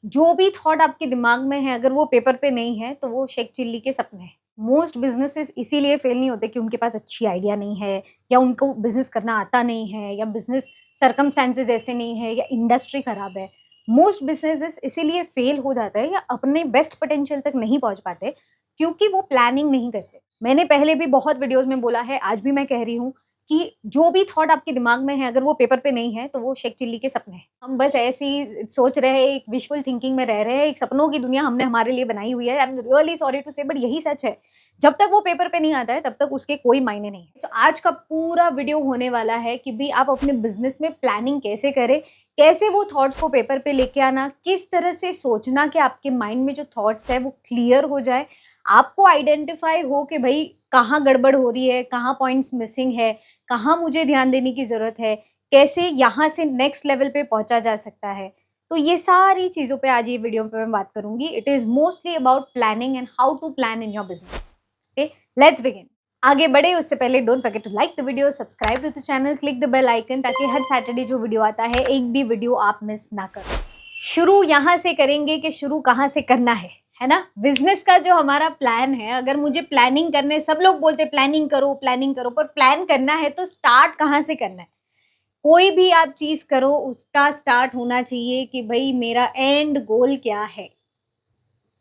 जो भी थॉट आपके दिमाग में है अगर वो पेपर पे नहीं है तो वो शेख चिल्ली के सपने हैं। मोस्ट बिजनेसेस इसीलिए फेल नहीं होते कि उनके पास अच्छी आइडिया नहीं है या उनको बिजनेस करना आता नहीं है या बिजनेस सर्कमस्टेंसेस ऐसे नहीं है या इंडस्ट्री खराब है। मोस्ट बिजनेसेस इसीलिए फेल हो जाता है या अपने बेस्ट पोटेंशियल तक नहीं पहुंच पाते क्योंकि वो प्लानिंग नहीं करते। मैंने पहले भी बहुत वीडियोस में बोला है, आज भी मैं कह रही हूँ कि जो भी थॉट आपके दिमाग में है अगर वो पेपर पे नहीं है तो वो शेख चिल्ली के सपने हैं। हम बस ऐसे ही सोच रहे हैं, एक विजुअल थिंकिंग में रह रहे हैं, एक सपनों की दुनिया हमने हमारे लिए बनाई हुई है। I am really sorry to say but यही सच है। जब तक वो पेपर पे नहीं आता है तब तक उसके कोई मायने नहीं है। तो आज का पूरा वीडियो होने वाला है कि भी आप अपने बिजनेस में प्लानिंग कैसे करें, कैसे वो थॉट्स को पेपर पे लेके आना, किस तरह से सोचना कि आपके माइंड में जो थॉट्स है वो क्लियर हो जाए, आपको आइडेंटिफाई हो कि भाई कहाँ गड़बड़ हो रही है, कहाँ पॉइंट्स मिसिंग है, कहाँ मुझे ध्यान देने की ज़रूरत है, कैसे यहाँ से नेक्स्ट लेवल पे पहुँचा जा सकता है। तो ये सारी चीज़ों पे आज ये वीडियो पे मैं बात करूँगी। It is mostly about planning and how to plan in your business. Okay, let's begin. आगे बढ़े उससे पहले don't forget to like the video, subscribe to the channel, click the bell icon ताकि हर सैटरडे जो वीडियो आता है एक भी वीडियो आप मिस ना करो। शुरू यहाँ से करेंगे कि शुरू कहाँ से करना है ना? बिज़नेस का जो हमारा प्लान है, अगर मुझे प्लानिंग करने सब लोग बोलते हैं प्लानिंग करो, पर प्लान करना है तो स्टार्ट कहाँ से करना है? कोई भी आप चीज़ करो उसका स्टार्ट होना चाहिए कि भई मेरा एंड गोल क्या है?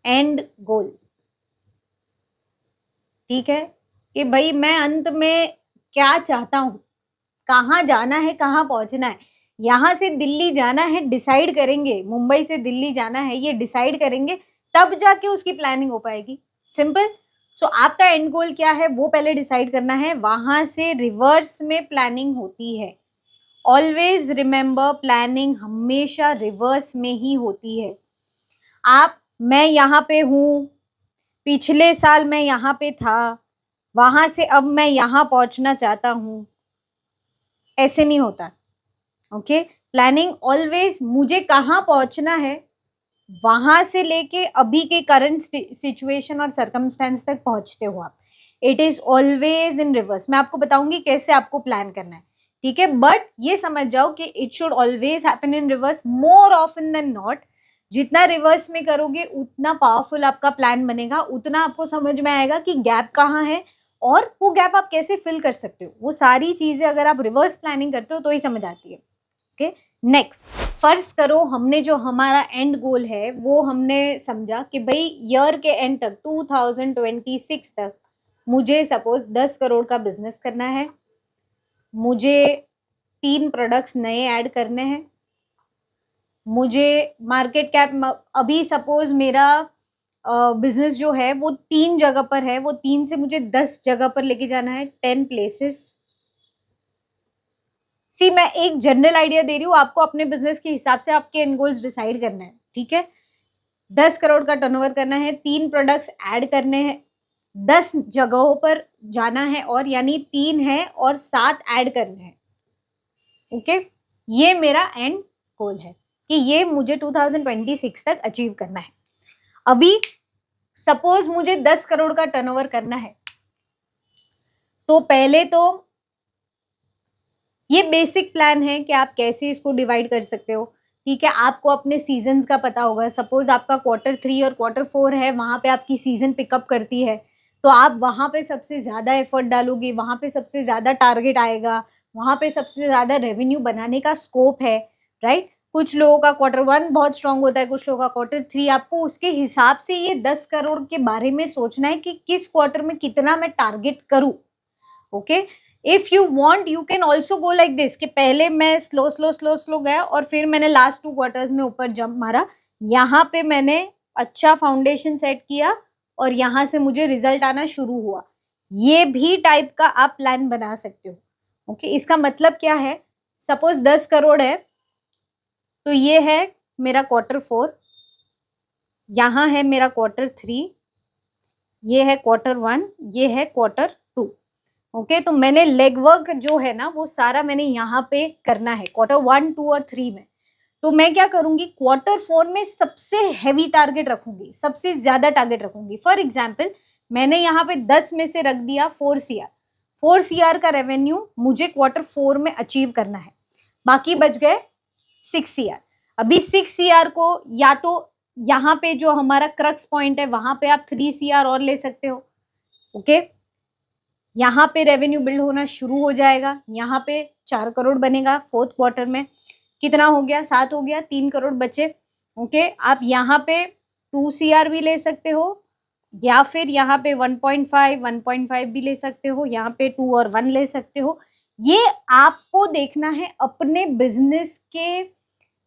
एंड गोल, ठीक है? कि भई मैं अंत में क्या चाहता हूँ? कहाँ जाना है, कहाँ पहुँचना है? यहाँ से दिल्ली जाना है डिसाइड करेंगे, मुंबई से दिल्ली जाना है ये डिसाइड करेंगे, तब जाके उसकी प्लानिंग हो पाएगी। सिंपल। सो आपका एंड गोल क्या है वो पहले डिसाइड करना है, वहाँ से रिवर्स में प्लानिंग होती है। ऑलवेज रिमेंबर, प्लानिंग हमेशा रिवर्स में ही होती है। मैं यहाँ पे हूँ, पिछले साल मैं यहाँ पे था, वहाँ से अब मैं यहाँ पहुँचना चाहता हूँ, ऐसे नहीं होता। ओके, प्लानिंग ऑलवेज मुझे कहाँ पहुँचना है वहां से लेके अभी के करंट सिचुएशन और सर्कमस्टेंस तक पहुंचते हो आप। It is always in reverse. मैं आपको बताऊंगी कैसे आपको प्लान करना है, ठीक है? बट ये समझ जाओ कि it should always happen in reverse more often than not. जितना रिवर्स में करोगे उतना पावरफुल आपका प्लान बनेगा, उतना आपको समझ में आएगा कि गैप कहाँ है और वो गैप आप कैसे फिल कर सकते हो। वो सारी चीजें अगर आप रिवर्स प्लानिंग करते हो तो ही समझ आती है। ओके, नेक्स्ट, फर्ज करो हमने जो हमारा एंड गोल है वो हमने समझा कि भाई ईयर के एंड तक 2026 तक मुझे सपोज 10 करोड़ का बिजनेस करना है, मुझे 3 प्रोडक्ट्स नए ऐड करने हैं, मुझे मार्केट कैप अभी सपोज मेरा बिजनेस जो है वो 3 जगह पर है, वो 3 से मुझे 10 जगह पर लेके जाना है, 10 प्लेसेस। सी मैं एक जनरल आइडिया दे रही हूँ, आपको अपने बिजनेस के हिसाब से आपके एंड गोल्स डिसाइड करना है, ठीक है? 10 करोड़ का टर्नओवर करना है, 3 प्रोडक्ट्स ऐड करने हैं, 10 जगहों पर जाना है और यानी 3 है और 7 ऐड करने हैं। ओके, ये मेरा एंड गोल है कि ये मुझे 2026 तक अचीव करना है। अभी सपोज मुझे 10 करोड़ का टर्नओवर करना है तो पहले तो ये बेसिक प्लान है कि आप कैसे इसको डिवाइड कर सकते हो, ठीक है? आपको अपने सीजन्स का पता होगा। सपोज आपका Q3 और Q4 है, वहाँ पे आपकी सीजन पिकअप करती है तो आप वहाँ पे सबसे ज़्यादा एफर्ट डालोगे, वहाँ पे सबसे ज़्यादा टारगेट आएगा, वहाँ पे सबसे ज़्यादा रेवेन्यू बनाने का स्कोप है, राइट? कुछ लोगों का Q1 बहुत स्ट्रांग होता है, कुछ लोगों का Q3। आपको उसके हिसाब से ये 10 करोड़ के बारे में सोचना है कि किस क्वार्टर में कितना मैं टारगेट करूँ। Okay, if you want you can also go like this कि पहले मैं स्लो गया और फिर मैंने लास्ट 2 क्वार्टर्स में ऊपर जंप मारा, यहाँ पे मैंने अच्छा फाउंडेशन सेट किया और यहाँ से मुझे रिजल्ट आना शुरू हुआ। ये भी टाइप का आप प्लान बना सकते हो। ओके, इसका मतलब क्या है? सपोज 10 करोड़ है तो ये है मेरा Q4, यहाँ है मेरा Q3, ये है Q1, ये है Q2। ओके, तो मैंने लेग वर्क जो है ना वो सारा मैंने यहाँ पे करना है Q1, 2 और 3 में। तो मैं क्या करूंगी, Q4 में सबसे हैवी टारगेट रखूंगी, सबसे ज्यादा टारगेट रखूंगी। फॉर एग्जाम्पल मैंने यहाँ पे 10 में से रख दिया 4 CR। 4 CR का रेवेन्यू मुझे Q4 में अचीव करना है, बाकी बच गए 6 CR। अभी 6 CR को या तो यहाँ पे जो हमारा क्रक्स पॉइंट है वहां पे आप 3 CR और ले सकते हो। ओके, यहाँ पे रेवेन्यू बिल्ड होना शुरू हो जाएगा, यहाँ पे 4 करोड़ बनेगा फोर्थ क्वार्टर में। कितना हो गया, 7 हो गया, 3 करोड़ बचे। ओके, आप यहाँ पे 2 CR भी ले सकते हो, या फिर यहाँ पे 1.5 भी ले सकते हो, यहाँ पे 2 और 1 ले सकते हो। ये आपको देखना है अपने बिजनेस के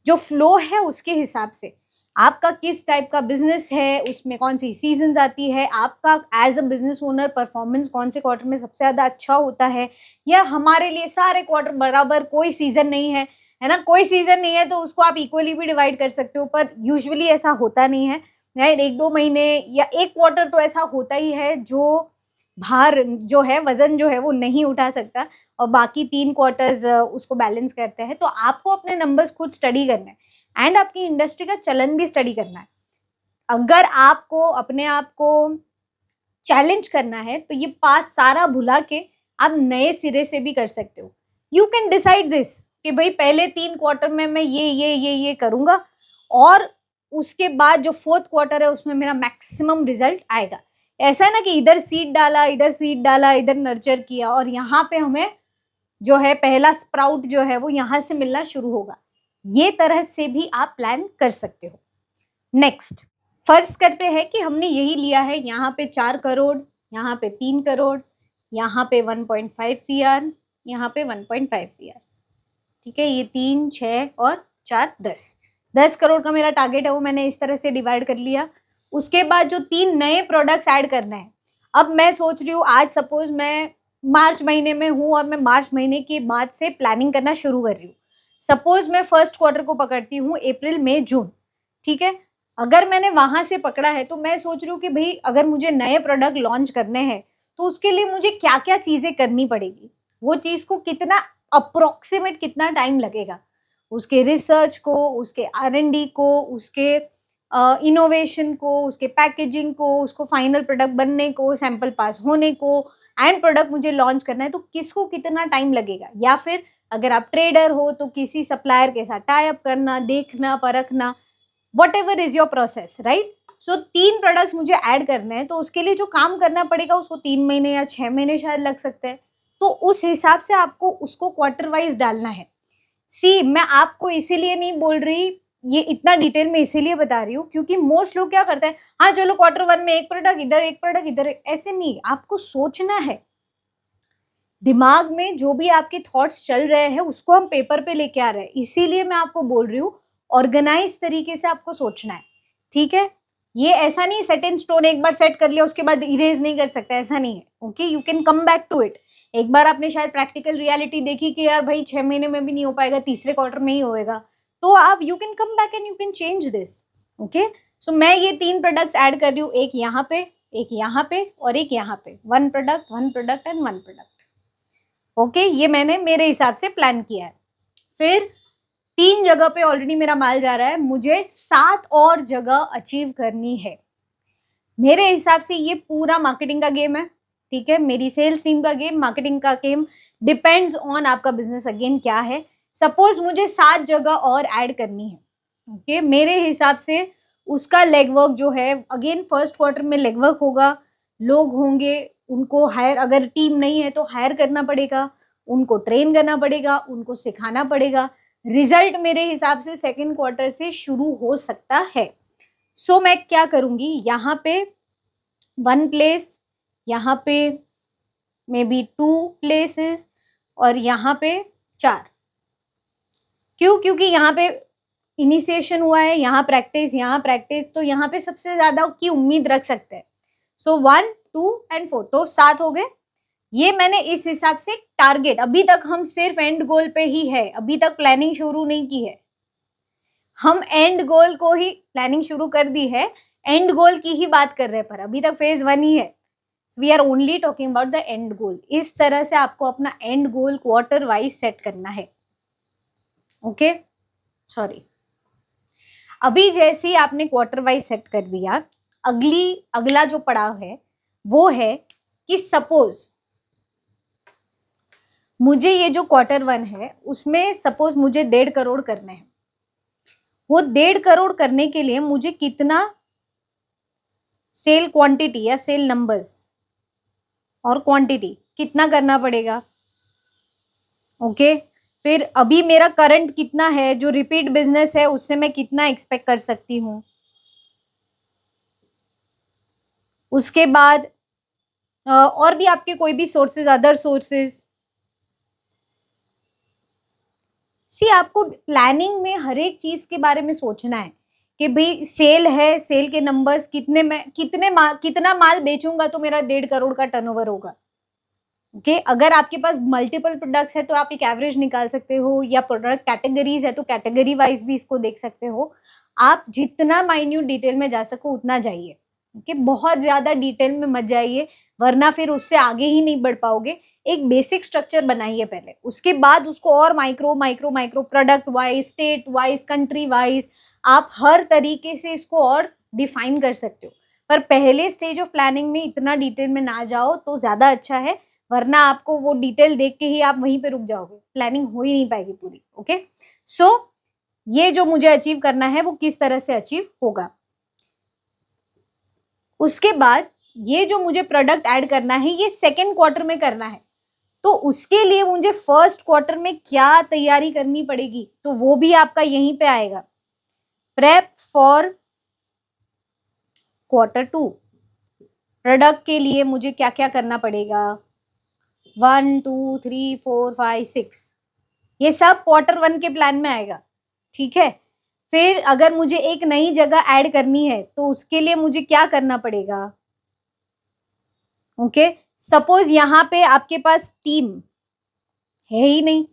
जो फ्लो है उसके हिसाब से, आपका किस टाइप का बिजनेस है, उसमें कौन सी सीजन आती है, आपका as a business owner performance कौन से क्वार्टर में सबसे ज्यादा अच्छा होता है, या हमारे लिए सारे क्वार्टर बराबर, कोई सीजन नहीं है ना, कोई सीजन नहीं है तो उसको आप इक्वली भी डिवाइड कर सकते हो, पर यूजुअली ऐसा होता नहीं है। राइट, 1-2 महीने या एक क्वार्टर तो ऐसा होता ही है जो भार जो है, वजन जो है वो नहीं उठा सकता, और बाकी 3 क्वार्टर्स उसको बैलेंस करते हैं। तो आपको अपने नंबर्स खुद स्टडी करना है एंड आपकी इंडस्ट्री का चलन भी स्टडी करना है। अगर आपको अपने आप को चैलेंज करना है तो ये पास सारा भुला के आप नए सिरे से भी कर सकते हो। यू कैन डिसाइड दिस कि भाई पहले 3 क्वार्टर में मैं ये करूंगा, और उसके बाद जो फोर्थ क्वार्टर है उसमें मेरा मैक्सिमम रिजल्ट आएगा। ऐसा है ना कि इधर सीड डाला, इधर सीड डाला, इधर नर्चर किया, और यहाँ पे हमें जो है पहला स्प्राउट जो है वो यहाँ से मिलना शुरू होगा। ये तरह से भी आप प्लान कर सकते हो। नेक्स्ट, फर्ज करते हैं कि हमने यही लिया है, यहाँ पे 4 करोड़, यहाँ पे 3 करोड़, यहाँ पे 1.5 CR, यहाँ पे 1.5 CR। ठीक है, ये 3, 6 और 4, 10 करोड़ का मेरा टारगेट है, वो मैंने इस तरह से डिवाइड कर लिया। उसके बाद जो 3 नए प्रोडक्ट्स ऐड करना है, अब मैं सोच रही हूँ आज सपोज मैं मार्च महीने में हूँ और मैं मार्च महीने के बाद से प्लानिंग करना शुरू कर रही हूँ। सपोज मैं फर्स्ट क्वार्टर को पकड़ती हूँ, अप्रैल मई जून। ठीक है, अगर मैंने वहां से पकड़ा है तो मैं सोच रही हूँ कि भाई अगर मुझे नए प्रोडक्ट लॉन्च करने हैं तो उसके लिए मुझे क्या क्या चीजें करनी पड़ेगी, वो चीज को कितना अप्रोक्सीमेट कितना टाइम लगेगा, उसके रिसर्च को, उसके R&D को, उसके इनोवेशन को, उसके पैकेजिंग को, उसको फाइनल प्रोडक्ट बनने को, सैंपल पास होने को, एंड प्रोडक्ट मुझे लॉन्च करना है तो किसको कितना टाइम लगेगा। या फिर अगर आप ट्रेडर हो तो किसी सप्लायर के साथ टाई अप करना, देखना, परखना, what ever is your process, right. So 3 products मुझे ऐड करने हैं तो उसके लिए जो काम करना पड़ेगा उसको 3 महीने या 6 महीने शायद लग सकते हैं। तो उस हिसाब से आपको उसको क्वार्टर वाइज डालना है। सी, मैं आपको इसीलिए नहीं बोल रही, ये इतना डिटेल में इसीलिए बता रही हूँ क्योंकि मोस्ट लोग क्या करते हैं, हाँ चलो क्वार्टर 1 में एक प्रोडक्ट इधर, एक प्रोडक्ट इधर, ऐसे नहीं, आपको सोचना है। दिमाग में जो भी आपके थॉट्स चल रहे हैं उसको हम पेपर पे लेके आ रहे हैं, इसीलिए मैं आपको बोल रही हूँ ऑर्गेनाइज तरीके से आपको सोचना है। ठीक है, ये ऐसा नहीं सेट इन स्टोन, एक बार सेट कर लिया उसके बाद इरेज नहीं कर सकता, ऐसा नहीं है। Okay, you can come back to it. एक बार आपने शायद प्रैक्टिकल रियलिटी देखी कि यार भाई 6 महीने में भी नहीं हो पाएगा, तीसरे क्वार्टर में ही होएगा, तो आप you can come back and you can change this. Okay, so मैं ये 3 प्रोडक्ट्स ऐड कर रही हूँ, एक यहाँ पे, एक यहाँ पे और एक यहाँ पे। 1 product, 1 product and 1 product. Okay, ये मैंने मेरे हिसाब से प्लान किया है। फिर 3 जगह पे ऑलरेडी मेरा माल जा रहा है, मुझे 7 और जगह अचीव करनी है। मेरे हिसाब से ये पूरा मार्केटिंग का गेम है। ठीक है, मेरी सेल्स टीम का गेम, मार्केटिंग का गेम, डिपेंड्स ऑन आपका बिजनेस अगेन क्या है। सपोज मुझे 7 जगह और ऐड करनी है। ओके, मेरे हिसाब से उसका लेग वर्क जो है, अगेन फर्स्ट क्वार्टर में लेग वर्क होगा, लोग होंगे, उनको हायर, अगर टीम नहीं है तो हायर करना पड़ेगा, उनको ट्रेन करना पड़ेगा, उनको सिखाना पड़ेगा। रिजल्ट मेरे हिसाब से सेकेंड क्वार्टर से शुरू हो सकता है। सो मैं क्या करूंगी, यहाँ पे 1 प्लेस, यहाँ पे मे बी 2 प्लेसेस और यहाँ पे 4। क्यों? क्योंकि यहाँ पे इनिशिएशन हुआ है, यहाँ प्रैक्टिस, तो यहाँ पे सबसे ज्यादा की उम्मीद रख सकते हैं। सो 1, 2 एंड 4, तो 7 हो गए। ये मैंने इस हिसाब से टारगेट, अभी तक हम सिर्फ एंड गोल पे ही है, अभी तक प्लानिंग शुरू नहीं की है। हम एंड गोल को ही प्लानिंग शुरू कर दी है, एंड गोल की ही बात कर रहे हैं, पर अभी तक फेज 1 ही है। We are only talking about the end goal. इस तरह से आपको अपना end goal quarter wise set करना है। ओके, सॉरी, अभी जैसे ही आपने क्वार्टर वाइज सेट कर दिया, अगला जो पड़ाव है वो है कि सपोज मुझे ये जो क्वार्टर 1 है उसमें सपोज मुझे 1.5 करोड़ करने हैं। वो 1.5 करोड़ करने के लिए मुझे कितना सेल क्वांटिटी या सेल नंबर्स और क्वांटिटी कितना करना पड़ेगा। ओके, फिर अभी मेरा करंट कितना है, जो रिपीट बिजनेस है उससे मैं कितना एक्सपेक्ट कर सकती हूँ। उसके बाद और भी आपके कोई भी सोर्सेज, अदर सोर्सेज। सी आपको प्लानिंग में हर एक चीज के बारे में सोचना है कि भाई सेल है, सेल के नंबर्स कितने, मैं कितना माल बेचूंगा तो मेरा 1.5 करोड़ का टर्नओवर होगा। ओके, अगर आपके पास मल्टीपल प्रोडक्ट्स है तो आप एक एवरेज निकाल सकते हो, या प्रोडक्ट कैटेगरीज है तो कैटेगरी वाइज भी इसको देख सकते हो। आप जितना माइन्यूट डिटेल में जा सको उतना जाइए। ओके, बहुत ज्यादा डिटेल में मत जाइए, वरना फिर उससे आगे ही नहीं बढ़ पाओगे। एक बेसिक स्ट्रक्चर बनाइए पहले, उसके बाद उसको और micro micro micro, product wise, state wise, country wise, आप हर तरीके से इसको और डिफाइन कर सकते हो। पर पहले स्टेज ऑफ प्लानिंग में इतना डिटेल में ना जाओ तो ज्यादा अच्छा है, वरना आपको वो डिटेल देख के ही आप वहीं पे रुक जाओगे, प्लानिंग हो ही नहीं पाएगी पूरी। ओके, सो ये जो मुझे अचीव करना है वो किस तरह से अचीव होगा। उसके बाद ये जो मुझे प्रोडक्ट ऐड करना है ये सेकेंड क्वार्टर में करना है, तो उसके लिए मुझे फर्स्ट क्वार्टर में क्या तैयारी करनी पड़ेगी, तो वो भी आपका यहीं पे आएगा। प्रेप फॉर Q2, प्रोडक्ट के लिए मुझे क्या क्या करना पड़ेगा। 1 2 3 4 5 6 ये सब Q1 के प्लान में आएगा। ठीक है, फिर अगर मुझे एक नई जगह ऐड करनी है तो उसके लिए मुझे क्या करना पड़ेगा। ओके, सपोज यहाँ पे आपके पास टीम है ही नहीं,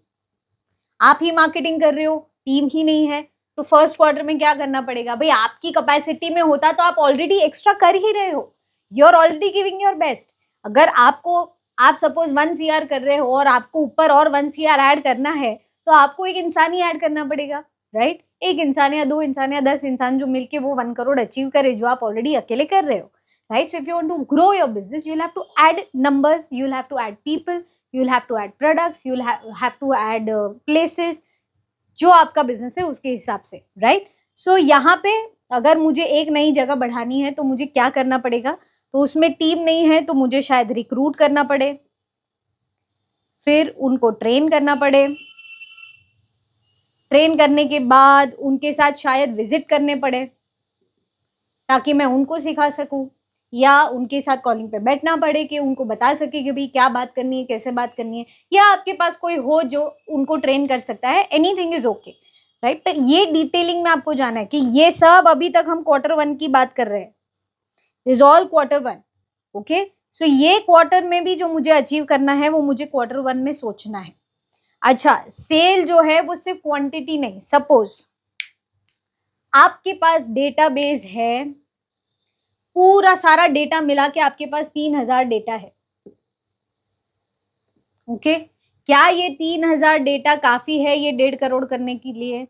आप ही मार्केटिंग कर रहे हो, टीम ही नहीं है, तो फर्स्ट क्वार्टर में क्या करना पड़ेगा। भाई आपकी कैपेसिटी में होता तो आप ऑलरेडी एक्स्ट्रा कर ही रहे हो, you are already giving your best. अगर आप सपोज 1 CR कर रहे हो और आपको ऊपर और 1 CR ऐड करना है, तो आपको एक इंसान ही ऐड करना पड़ेगा, राइट। एक इंसान या 2 इंसान या 10 इंसान जो मिलके वो 1 करोड़ अचीव करे, जो आप ऑलरेडी अकेले कर रहे हो, right. So if you want to grow your business, you will have to add numbers, you will have to add people, you will have to add products, you will have to add places, जो आपका business है उसके हिसाब से, right. सो यहाँ पे अगर मुझे एक नई जगह बढ़ानी है तो मुझे क्या करना पड़ेगा, तो उसमें टीम नहीं है तो मुझे शायद रिक्रूट करना पड़े, फिर उनको ट्रेन करना पड़े, ट्रेन करने के बाद उनके साथ शायद विजिट करने पड़े ताकि मैं उनको सिखा सकूं, या उनके साथ कॉलिंग पे बैठना पड़े कि उनको बता सके कि भाई क्या बात करनी है, कैसे बात करनी है, या आपके पास कोई हो जो उनको ट्रेन कर सकता है, एनीथिंग इज ओके, राइट। पर ये डिटेलिंग में आपको जाना है कि ये सब अभी तक हम Q1 की बात कर रहे हैं, इज ऑल Q1। ओके, सो ये क्वार्टर में भी जो मुझे अचीव करना है वो मुझे Q1 में सोचना है। अच्छा, सेल जो है वो सिर्फ क्वांटिटी नहीं, सपोज आपके पास डेटाबेस है, पूरा सारा डेटा मिला के आपके पास 3000 डेटा है। ओके, क्या ये 3000 डेटा काफी है ये 1.5 करोड़ करने के लिए?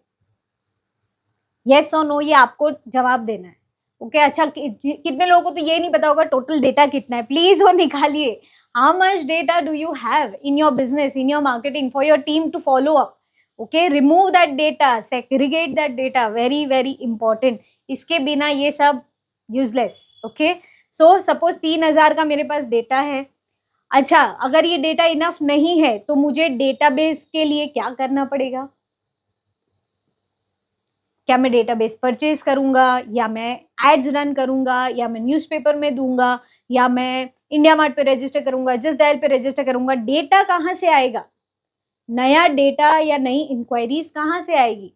यस और नो, ये आपको जवाब देना है। ओके, अच्छा कितने लोगों को तो ये नहीं पता होगा टोटल डेटा कितना है, प्लीज वो निकालिए। How much data do you have in your business, in your marketing, for your team to follow up. Okay, remove that data, segregate that data, very very important. इसके बिना ये सब useless. Okay, so suppose 3000 का मेरे पास data है। अच्छा, अगर ये डेटा इनफ नहीं है तो मुझे डेटाबेस के लिए क्या करना पड़ेगा? क्या मैं डेटाबेस परचेज करूंगा, या मैं एड्स रन करूंगा, या मैं न्यूज़पेपर में दूंगा, या मैं इंडिया मार्ट पे रजिस्टर करूंगा, जस्ट डायल पे रजिस्टर करूंगा? डेटा कहाँ से आएगा, नया डेटा या नई इंक्वायरीज कहाँ से आएगी?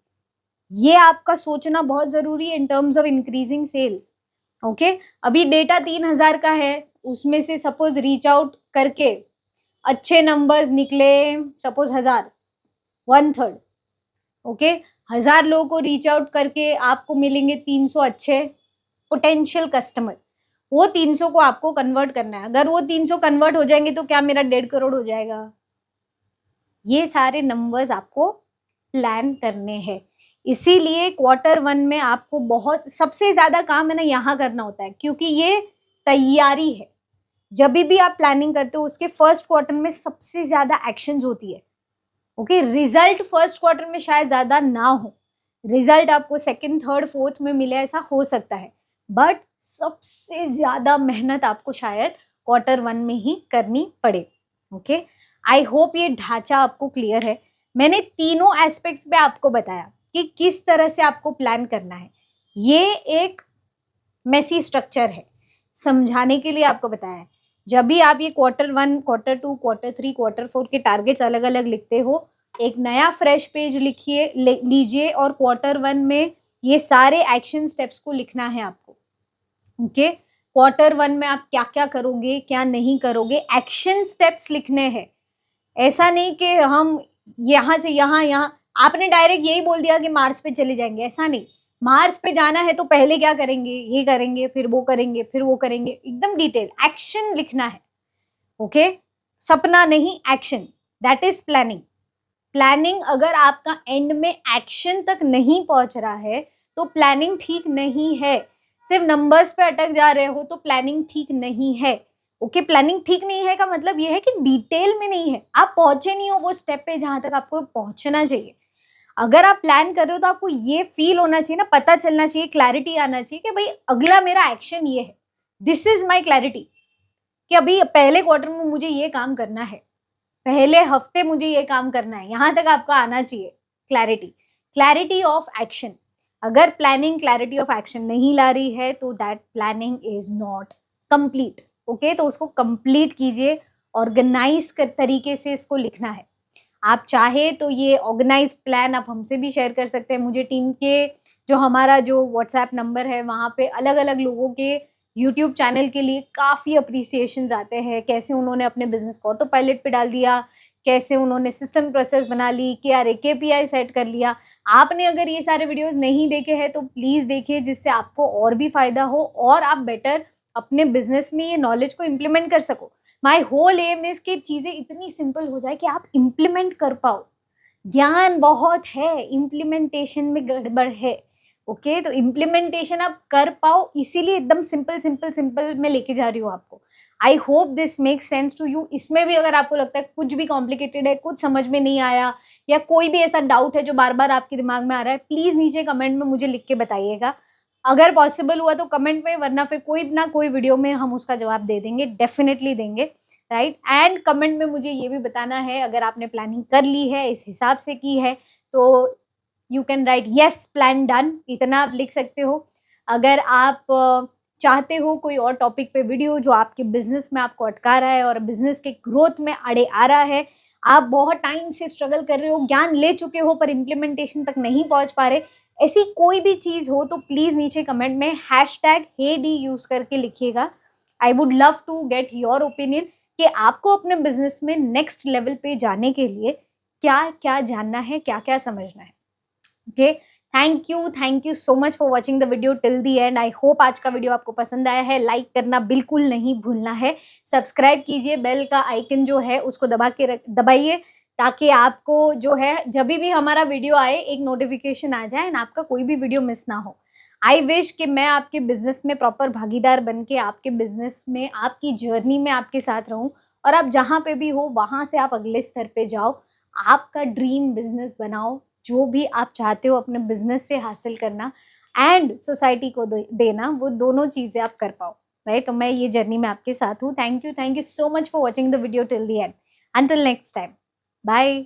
ये आपका सोचना बहुत जरूरी है in terms of increasing sales. Okay, अभी डेटा 3000 का है, उसमें से सपोज रीच आउट करके अच्छे नंबर्स निकले, सपोज 1000, 1/3। ओके, 1000 लोगों को रीच आउट करके आपको मिलेंगे 300 अच्छे पोटेंशियल कस्टमर। वो 300 को आपको कन्वर्ट करना है। अगर वो 300 कन्वर्ट हो जाएंगे तो क्या मेरा 1.5 करोड़ हो जाएगा? ये सारे नंबर्स आपको प्लान करने हैं। इसीलिए Q1 में आपको बहुत सबसे ज्यादा काम है ना यहाँ करना होता है, क्योंकि ये तैयारी है। जब भी आप प्लानिंग करते हो उसके फर्स्ट क्वार्टर में सबसे ज्यादा एक्शंस होती है। ओके, रिजल्ट फर्स्ट क्वार्टर में शायद ज्यादा ना हो, रिजल्ट आपको सेकंड, थर्ड, फोर्थ में मिले, ऐसा हो सकता है, बट सबसे ज्यादा मेहनत आपको शायद क्वार्टर 1 में ही करनी पड़े। ओके, आई होप ये ढांचा आपको क्लियर है। मैंने तीनों एस्पेक्ट्स पे आपको बताया कि किस तरह से आपको प्लान करना है। ये एक मेसी स्ट्रक्चर है, समझाने के लिए आपको बताया है। जब भी आप ये क्वार्टर 1, क्वार्टर 2, क्वार्टर 3, क्वार्टर 4 के टारगेट्स अलग अलग लिखते हो, एक नया फ्रेश पेज लिखिए, लीजिए, और क्वार्टर 1 में ये सारे एक्शन स्टेप्स को लिखना है आपको। ओके, क्वार्टर 1 में आप क्या क्या करोगे, क्या नहीं करोगे, एक्शन स्टेप्स लिखने हैं। ऐसा नहीं कि हम यहाँ से यहाँ आपने डायरेक्ट यही बोल दिया कि मार्स पे चले जाएंगे, ऐसा नहीं। मार्स पे जाना है तो पहले क्या करेंगे, ये करेंगे, फिर वो करेंगे, फिर वो करेंगे, एकदम डिटेल एक्शन लिखना है। ओके, सपना नहीं, action, that is planning. Planning अगर आपका एंड में एक्शन तक नहीं पहुंच रहा है तो प्लानिंग ठीक नहीं है। सिर्फ नंबर्स पे अटक जा रहे हो तो प्लानिंग ठीक नहीं है। ओके, प्लानिंग ठीक नहीं है का मतलब ये है कि डिटेल में नहीं है, आप पहुंचे नहीं हो वो स्टेप पे जहां तक आपको पहुंचना चाहिए। अगर आप प्लान कर रहे हो तो आपको ये फील होना चाहिए ना, पता चलना चाहिए, क्लैरिटी आना चाहिए कि भाई अगला मेरा एक्शन ये है, दिस इज माई क्लैरिटी, कि अभी पहले क्वार्टर में मुझे ये काम करना है, पहले हफ्ते मुझे ये काम करना है, यहां तक आपका आना चाहिए क्लैरिटी, क्लैरिटी ऑफ एक्शन। अगर प्लानिंग क्लैरिटी ऑफ एक्शन नहीं ला रही है तो that planning is not complete. Okay, तो उसको कंप्लीट कीजिए, ऑर्गेनाइज तरीके से इसको लिखना है। आप चाहे तो ये ऑर्गेनाइज प्लान आप हमसे भी शेयर कर सकते हैं। मुझे टीम के जो हमारा जो व्हाट्सएप नंबर है वहाँ पे अलग अलग लोगों के यूट्यूब चैनल के लिए काफ़ी अप्रिसिएशन आते हैं, कैसे उन्होंने अपने बिजनेस को ऑटो पायलट पे डाल दिया, कैसे उन्होंने सिस्टम प्रोसेस बना ली, क्या KPI सेट कर लिया। आपने अगर ये सारे वीडियोस नहीं देखे हैं तो प्लीज़ देखिए, जिससे आपको और भी फायदा हो और आप बेटर अपने बिजनेस में ये नॉलेज को इम्प्लीमेंट कर सको। माई होल एम इज कि चीज़ें इतनी सिंपल हो जाए कि आप इम्प्लीमेंट कर पाओ। ज्ञान बहुत है, इम्प्लीमेंटेशन में गड़बड़ है। ओके, तो इम्प्लीमेंटेशन आप कर पाओ, इसीलिए एकदम सिंपल सिंपल सिंपल में लेके जा रही हूँ आपको। I hope this makes sense to you. इसमें भी अगर आपको लगता है कुछ भी कॉम्प्लिकेटेड है, कुछ समझ में नहीं आया, या कोई भी ऐसा डाउट है जो बार बार आपके दिमाग में आ रहा है, प्लीज नीचे कमेंट में मुझे लिख के बताइएगा। अगर पॉसिबल हुआ तो कमेंट में, वरना फिर कोई ना कोई वीडियो में हम उसका जवाब दे देंगे, डेफिनेटली देंगे, राइट। एंड कमेंट में मुझे ये भी बताना है, अगर आपने प्लानिंग कर ली है, इस हिसाब से की है, तो you can write yes plan done, इतना आप लिख सकते हो। अगर आप चाहते हो कोई और टॉपिक पे वीडियो जो आपके बिजनेस में आपको अटका रहा है और बिजनेस के ग्रोथ में अड़े आ रहा है, आप बहुत टाइम से स्ट्रगल कर रहे हो, ज्ञान ले चुके हो पर इम्प्लीमेंटेशन तक नहीं पहुंच पा रहे, ऐसी कोई भी चीज़ हो तो प्लीज़ नीचे कमेंट में #HeyD यूज़ करके लिखिएगा। I would love to get your opinion कि आपको अपने बिजनेस में नेक्स्ट लेवल पे जाने के लिए क्या क्या जानना है, क्या क्या समझना है। Okay, thank you so much for watching the video till the and. I hope आज का वीडियो आपको पसंद आया है। लाइक करना बिल्कुल नहीं भूलना है, सब्सक्राइब कीजिए, बेल का आइकन जो है उसको दबाइए, ताकि आपको जो है जब भी हमारा वीडियो आए एक नोटिफिकेशन आ जाए एंड आपका कोई भी वीडियो मिस ना हो। आई विश कि मैं आपके बिजनेस में प्रॉपर भागीदार बन के आपके बिजनेस में, आपकी जर्नी में आपके साथ रहूं, और आप जहाँ पे भी हो वहाँ से आप अगले स्तर पे जाओ, आपका ड्रीम बिजनेस बनाओ, जो भी आप चाहते हो अपने बिजनेस से हासिल करना एंड सोसाइटी को देना, वो दोनों चीज़ें आप कर पाओ, राइट। तो मैं ये जर्नी में आपके साथ हूँ। Thank you so much for watching the video till the end. Until next time, bye.